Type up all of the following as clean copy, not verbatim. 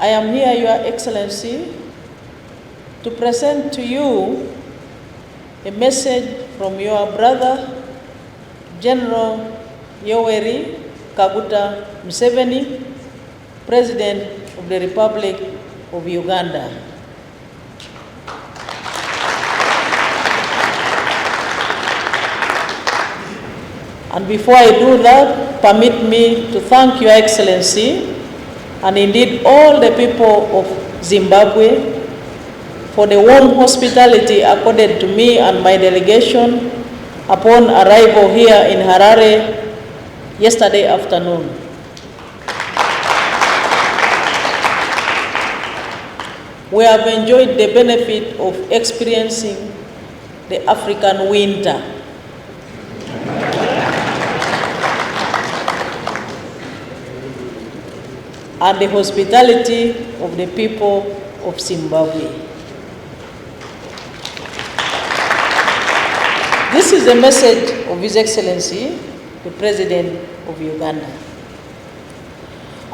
I am here, Your Excellency, to present to you a message from your brother, General Yoweri Kaguta Museveni, President of the Republic of Uganda. And before I do that, permit me to thank Your Excellency and indeed all the people of Zimbabwe for the warm hospitality accorded to me and my delegation upon arrival here in Harare yesterday afternoon. We have enjoyed the benefit of experiencing the African winter. And the hospitality of the people of Zimbabwe. This is a message of His Excellency, the President of Uganda.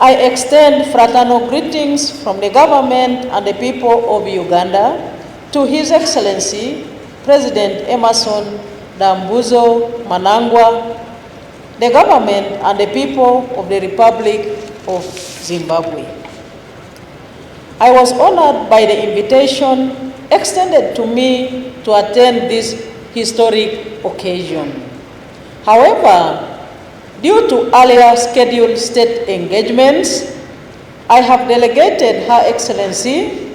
I extend fraternal greetings from the government and the people of Uganda to His Excellency, President Emerson Dambuzo Mnangagwa, the government and the people of the Republic of Zimbabwe. I was honored by the invitation extended to me to attend this historic occasion. However, due to earlier scheduled state engagements, I have delegated Her Excellency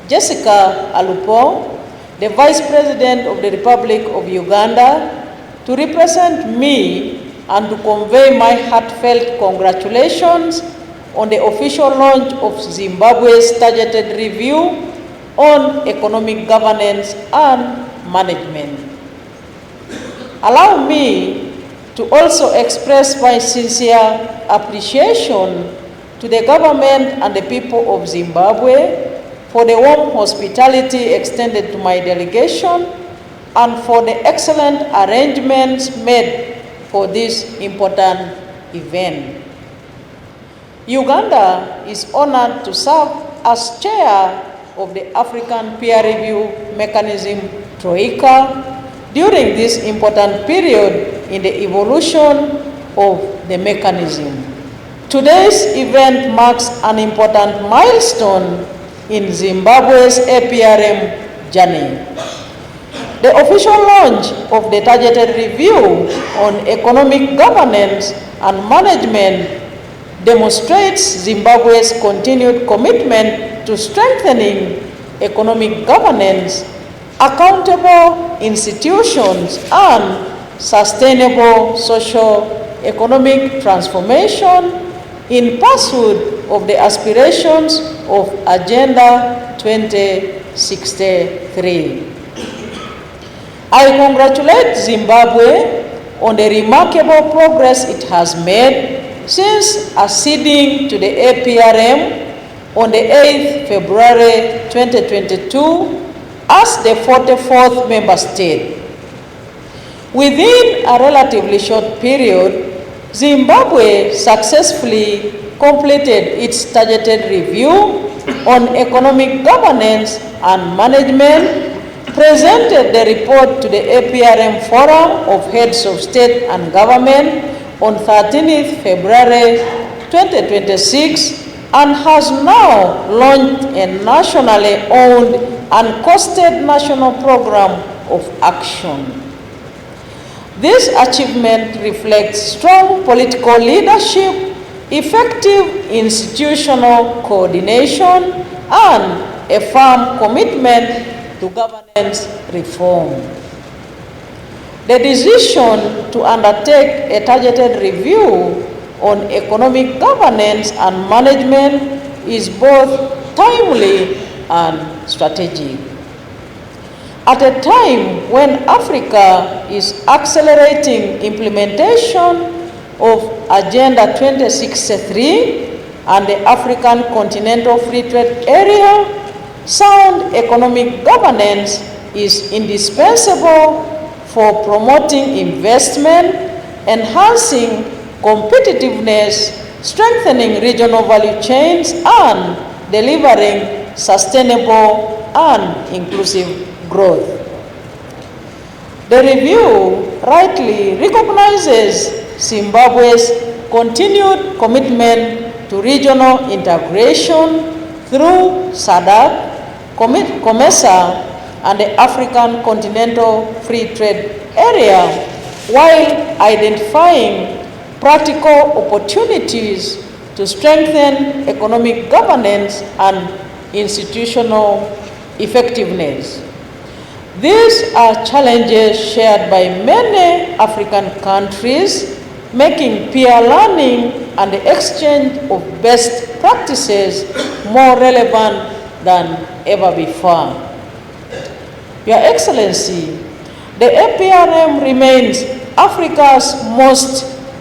Jessica Alupo, the Vice President of the Republic of Uganda, to represent me and to convey my heartfelt congratulations on the official launch of Zimbabwe's targeted review on economic governance and management. Allow me to also express my sincere appreciation to the government and the people of Zimbabwe for the warm hospitality extended to my delegation and for the excellent arrangements made for this important event. Uganda is honored to serve as chair of the African Peer Review Mechanism Troika during this important period in the evolution of the mechanism. Today's event marks an important milestone in Zimbabwe's APRM journey. The official launch of the targeted review on economic governance and management demonstrates Zimbabwe's continued commitment to strengthening economic governance, accountable institutions, and sustainable socio-economic transformation in pursuit of the aspirations of Agenda 2063. I congratulate Zimbabwe on the remarkable progress it has made since acceding to the APRM on the 8th February 2022 as the 44th member state. Within a relatively short period, Zimbabwe successfully completed its targeted review on economic governance and management, presented the report to the APRM Forum of Heads of State and Government on 13th February 2026, and has now launched a nationally owned and costed national program of action. This achievement reflects strong political leadership, effective institutional coordination, and a firm commitment to governance reform. The decision to undertake a targeted review on economic governance and management is both timely and strategic. At a time when Africa is accelerating implementation of Agenda 2063 and the African Continental Free Trade Area, sound economic governance is indispensable for promoting investment, enhancing competitiveness, strengthening regional value chains, and delivering sustainable and inclusive growth. The review rightly recognizes Zimbabwe's continued commitment to regional integration through SADC, COMESA, and the African Continental Free Trade Area, while identifying practical opportunities to strengthen economic governance and institutional effectiveness. These are challenges shared by many African countries, making peer learning and the exchange of best practices more relevant than ever before. Your Excellency, the APRM remains Africa's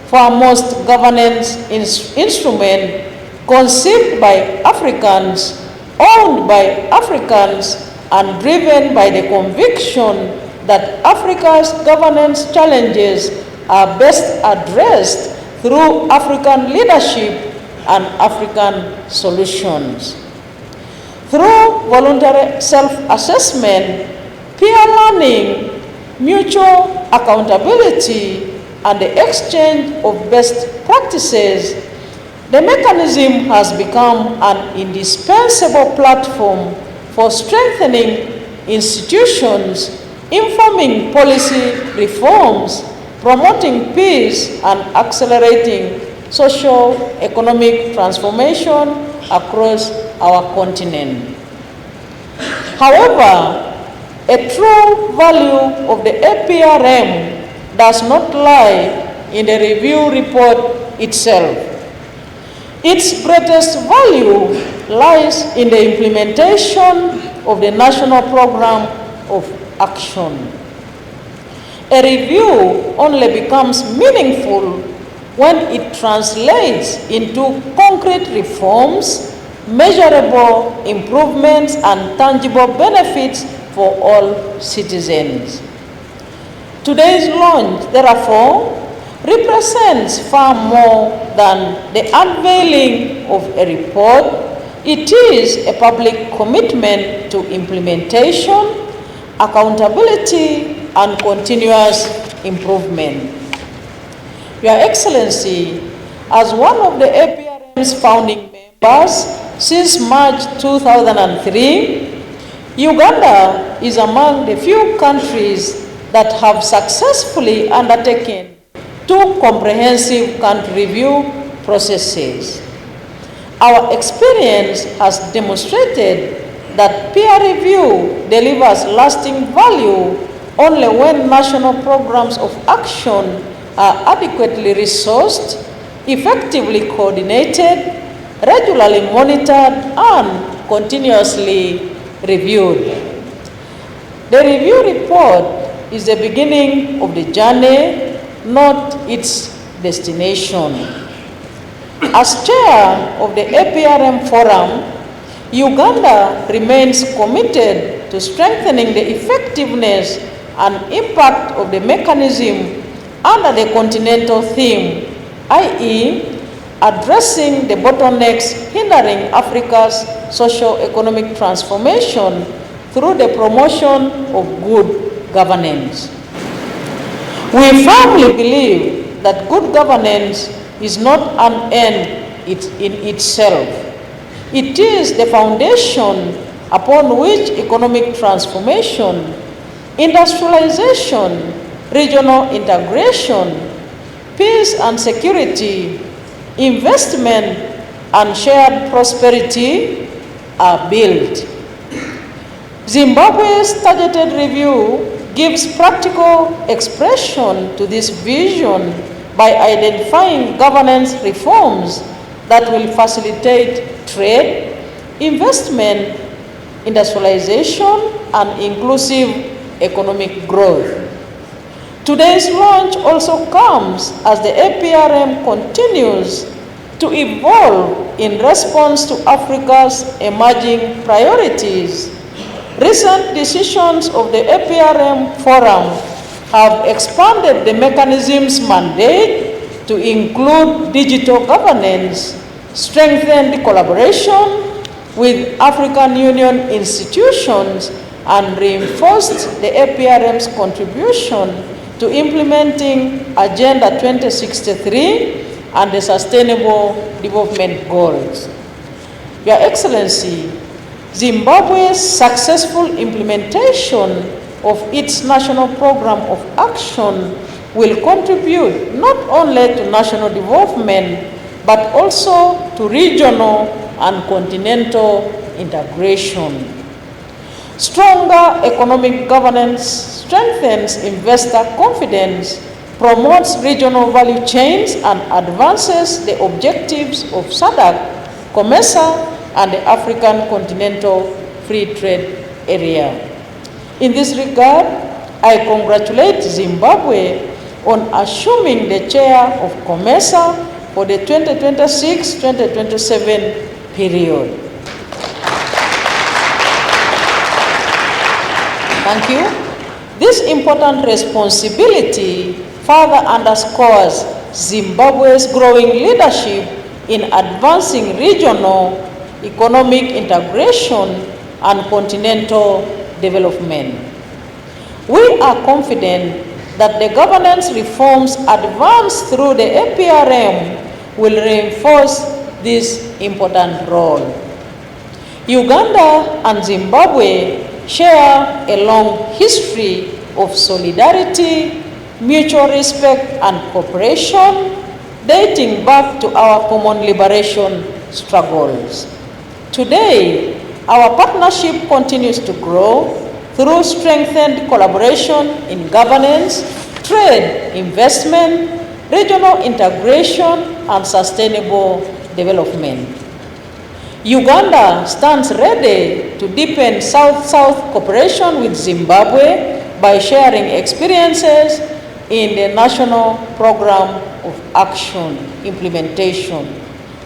foremost governance instrument, conceived by Africans, owned by Africans, and driven by the conviction that Africa's governance challenges are best addressed through African leadership and African solutions. Through voluntary self-assessment, peer learning, mutual accountability, and the exchange of best practices, the mechanism has become an indispensable platform for strengthening institutions, informing policy reforms, promoting peace, and accelerating socio-economic transformation across our continent. However, a true value of the APRM does not lie in the review report itself. Its greatest value lies in the implementation of the National Program of Action. A review only becomes meaningful when it translates into concrete reforms, measurable improvements, and tangible benefits for all citizens. Today's launch, therefore, represents far more than the unveiling of a report. It is a public commitment to implementation, accountability, and continuous improvement. Your Excellency, as one of the APRM's founding members since March 2003, Uganda is among the few countries that have successfully undertaken two comprehensive country review processes. Our experience has demonstrated that peer review delivers lasting value only when national programs of action are adequately resourced, effectively coordinated, regularly monitored, and continuously reviewed. The review report is the beginning of the journey, not its destination. As chair of the APRM Forum, Uganda remains committed to strengthening the effectiveness and impact of the mechanism under the continental theme, i.e., addressing the bottlenecks hindering Africa's socio-economic transformation through the promotion of good governance. We firmly believe that good governance is not an end in itself. It is the foundation upon which economic transformation, industrialization, regional integration, peace and security, investment, and shared prosperity are built. Zimbabwe's targeted review gives practical expression to this vision by identifying governance reforms that will facilitate trade, investment, industrialization, and inclusive economic growth. Today's launch also comes as the APRM continues to evolve in response to Africa's emerging priorities. Recent decisions of the APRM Forum have expanded the mechanism's mandate to include digital governance, strengthen the collaboration, with African Union institutions and reinforced the APRM's contribution to implementing Agenda 2063 and the Sustainable Development Goals. Your Excellency, Zimbabwe's successful implementation of its national program of action will contribute not only to national development, but also to regional and continental integration. Stronger economic governance strengthens investor confidence, promotes regional value chains, and advances the objectives of SADC, COMESA, and the African Continental Free Trade Area. In this regard, I congratulate Zimbabwe on assuming the chair of COMESA for the 2026-2027 period. Thank you. This important responsibility further underscores Zimbabwe's growing leadership in advancing regional economic integration and continental development. We are confident that the governance reforms advanced through the APRM will reinforce this important role. Uganda and Zimbabwe share a long history of solidarity, mutual respect, and cooperation dating back to our common liberation struggles. Today, our partnership continues to grow through strengthened collaboration in governance, trade, investment, regional integration, and sustainable development. Uganda stands ready to deepen South-South cooperation with Zimbabwe by sharing experiences in the National Program of Action implementation,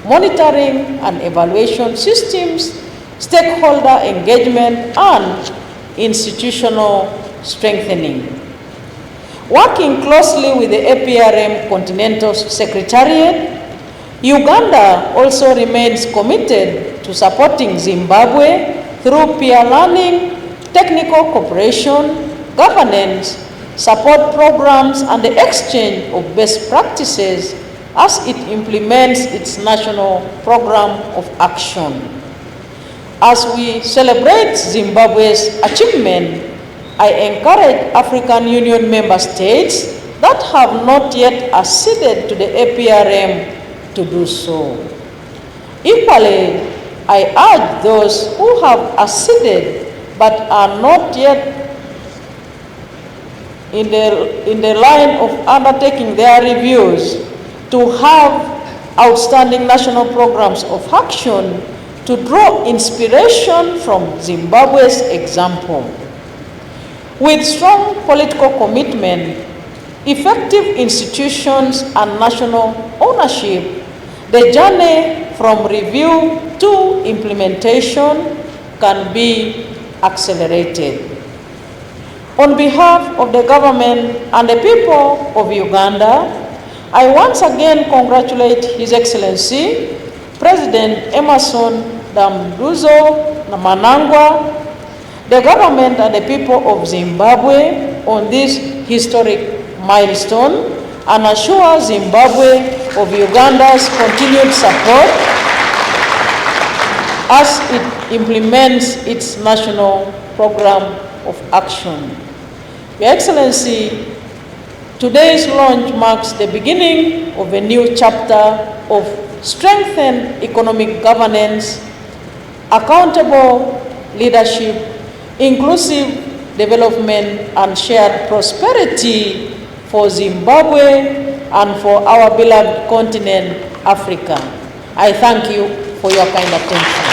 monitoring and evaluation systems, stakeholder engagement, and institutional strengthening. Working closely with the APRM Continental Secretariat, Uganda also remains committed to supporting Zimbabwe through peer learning, technical cooperation, governance, support programs, and the exchange of best practices as it implements its national program of action. As we celebrate Zimbabwe's achievement, I encourage African Union member states that have not yet acceded to the APRM to do so. Equally, I urge those who have acceded but are not yet in the line of undertaking their reviews to have outstanding national programs of action to draw inspiration from Zimbabwe's example. With strong political commitment, effective institutions, and national ownership, the journey from review to implementation can be accelerated. On behalf of the government and the people of Uganda, I once again congratulate His Excellency President Emerson Damduzo Mnangagwa, the government and the people of Zimbabwe on this historic milestone, and assure Zimbabwe of Uganda's continued support as it implements its national program of action. Your Excellency, today's launch marks the beginning of a new chapter of strengthened economic governance, accountable leadership, inclusive development, and shared prosperity for Zimbabwe and for our beloved continent, Africa. I thank you for your kind attention.